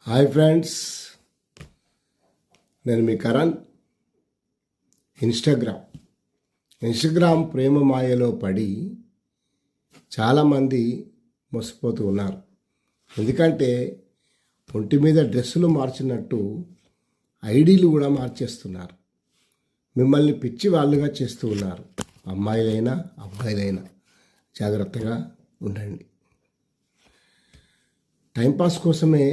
Hi friends, నేను మీ Karan. Instagram ప్రేమ మాయలో పడి చాలామంది మోసపోతూ ఉన్నారు. ఎందుకంటే ఒంటి మీద డ్రెస్సులు మార్చినట్టు ఐడీలు కూడా మార్చేస్తున్నారు. మిమ్మల్ని పిచ్చి వాళ్ళుగా చేస్తూ ఉన్నారు. అమ్మాయిలైనా అబ్బాయిలైనా జాగ్రత్తగా ఉండండి. టైంపాస్ కోసమే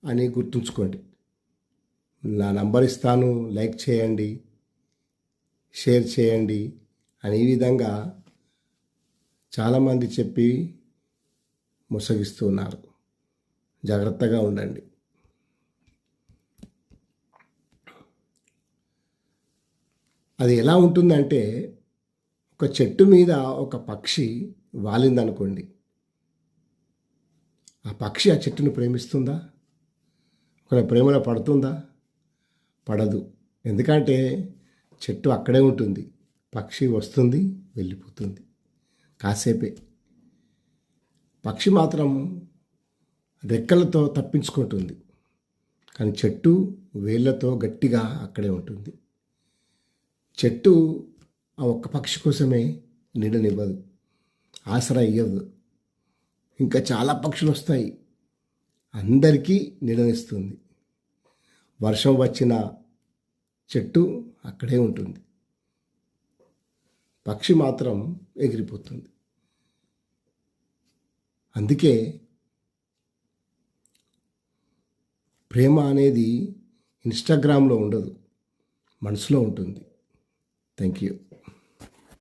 అని గుర్తుంచుకోండి. నా నంబర్ ఇస్తాను, లైక్ చేయండి, షేర్ చేయండి అని ఈ విధంగా చాలామంది చెప్పి మోసగిస్తున్నారు. జాగ్రత్తగా ఉండండి. అది ఎలా ఉంటుందంటే, ఒక చెట్టు మీద ఒక పక్షి వాలిందనుకోండి. ఆ పక్షి ఆ చెట్టును ప్రేమిస్తుందా? ఒక ప్రేమలో పడుతుందా? పడదు. ఎందుకంటే చెట్టు అక్కడే ఉంటుంది, పక్షి వస్తుంది వెళ్ళిపోతుంది కాసేపే. పక్షి మాత్రం రెక్కలతో తప్పించుకుంటుంది, కానీ చెట్టు వేళ్ళతో గట్టిగా అక్కడే ఉంటుంది. చెట్టు ఆ ఒక్క పక్షి కోసమే నీడనివ్వదు, ఆసరా ఇవ్వదు. ఇంకా చాలా పక్షులు వస్తాయి, అందరికీ నీడనిస్తుంది. వర్షం వచ్చిన చెట్టు అక్కడే ఉంటుంది, పక్షి మాత్రం ఎగిరిపోతుంది. అందుకే ప్రేమ అనేది ఇన్స్టాగ్రామ్లో ఉండదు, మనసులో ఉంటుంది. Thank you.